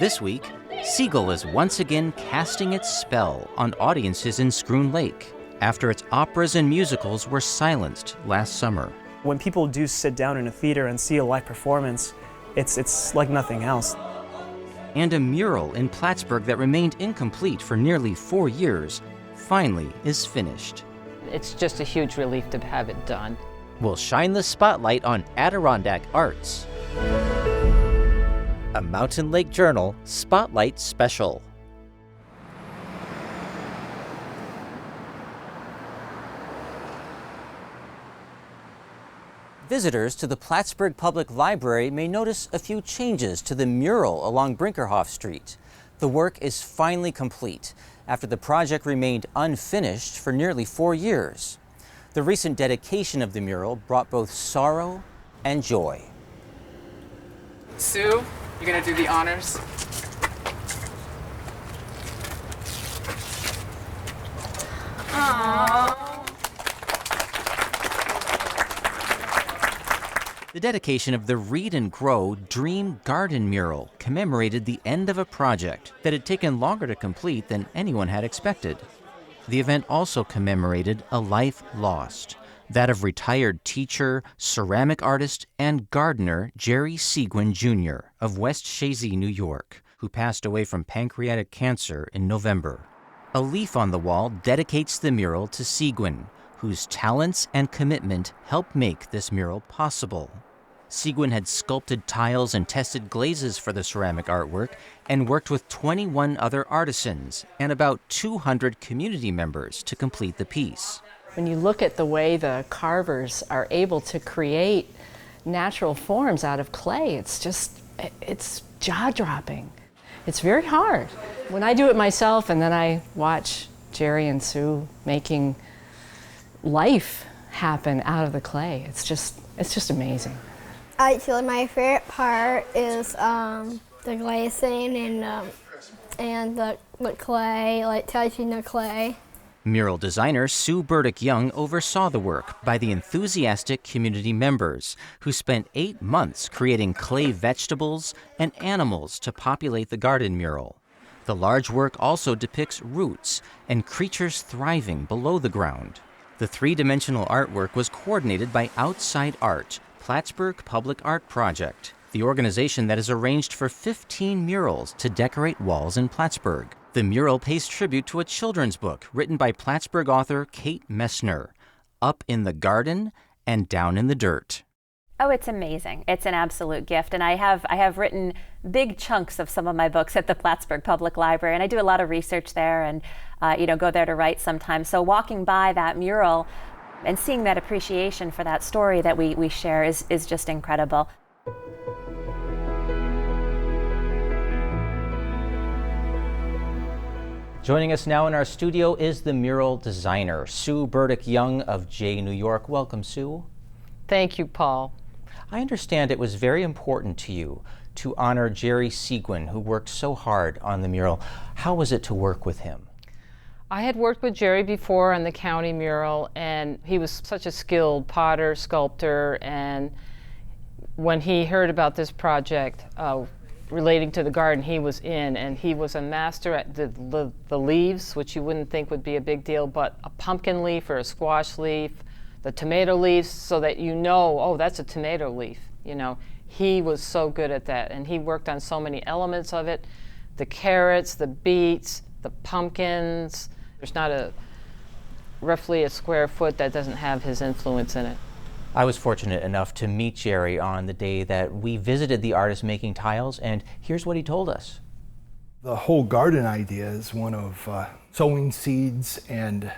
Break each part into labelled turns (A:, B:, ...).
A: This week, Siegel is once again casting its spell on audiences in Schroon Lake after its operas and musicals were silenced last summer.
B: When people do sit down in a theater and see a live performance, it's like nothing else.
A: And a mural in Plattsburgh that remained incomplete for nearly 4 years finally is finished.
C: It's just a huge relief to have it done.
A: We'll shine the spotlight on Adirondack arts. A Mountain Lake Journal Spotlight Special. Visitors to the Plattsburgh Public Library may notice a few changes to the mural along Brinkerhoff Street. The work is finally complete after the project remained unfinished for nearly 4 years. The recent dedication of the mural brought both sorrow and joy.
D: Sue, you're gonna do the honors.
E: Aww.
A: The dedication of the Read and Grow Dream Garden mural commemorated the end of a project that had taken longer to complete than anyone had expected. The event also commemorated a life lost, that of retired teacher, ceramic artist, and gardener Jerry Seguin Jr. of West Chazy, New York, who passed away from pancreatic cancer in November. A leaf on the wall dedicates the mural to Seguin, whose talents and commitment helped make this mural possible. Seguin had sculpted tiles and tested glazes for the ceramic artwork and worked with 21 other artisans and about 200 community members to complete the piece.
C: When you look at the way the carvers are able to create natural forms out of clay, it's jaw-dropping. It's very hard. When I do it myself and then I watch Jerry and Sue making life happen out of the clay, it's just amazing.
E: Actually, my favorite part is the glazing and the clay, like touching the clay.
A: Mural designer Sue Burdick-Young oversaw the work by the enthusiastic community members who spent 8 months creating clay vegetables and animals to populate the garden mural. The large work also depicts roots and creatures thriving below the ground. The three-dimensional artwork was coordinated by Outside Art, Plattsburgh Public Art Project, the organization that has arranged for 15 murals to decorate walls in Plattsburgh. The mural pays tribute to a children's book written by Plattsburgh author Kate Messner, Up in the Garden and Down in the Dirt.
F: Oh, it's amazing. It's an absolute gift. And I have written big chunks of some of my books at the Plattsburgh Public Library, and I do a lot of research there and go there to write sometimes. So walking by that mural and seeing that appreciation for that story that we share is just incredible.
A: Joining us now in our studio is the mural designer, Sue Burdick-Young of Jay, New York. Welcome, Sue.
C: Thank you, Paul.
A: I understand it was very important to you to honor Jerry Seguin, who worked so hard on the mural. How was it to work with him?
C: I had worked with Jerry before on the county mural, and he was such a skilled potter, sculptor, and when he heard about this project relating to the garden, he was in, and he was a master at the leaves, which you wouldn't think would be a big deal, but a pumpkin leaf or a squash leaf, the tomato leaves, so that you know, oh, that's a tomato leaf. He was so good at that, and he worked on so many elements of it, the carrots, the beets, the pumpkins. There's not roughly a square foot that doesn't have his influence in it.
A: I was fortunate enough to meet Jerry on the day that we visited the artist making tiles, and here's what he told us.
G: The whole garden idea is one of sowing seeds and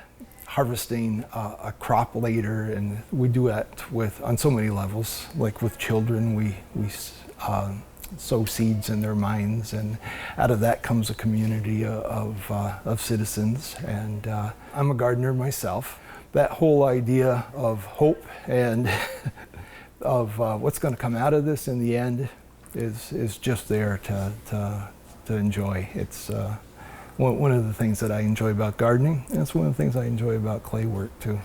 G: harvesting a crop later, and we do that on so many levels. Like with children, we sow seeds in their minds, and out of that comes a community of citizens. And I'm a gardener myself. That whole idea of hope and of what's going to come out of this in the end is just there to enjoy. It's one of the things that I enjoy about gardening, and it's one of the things I enjoy about clay work too.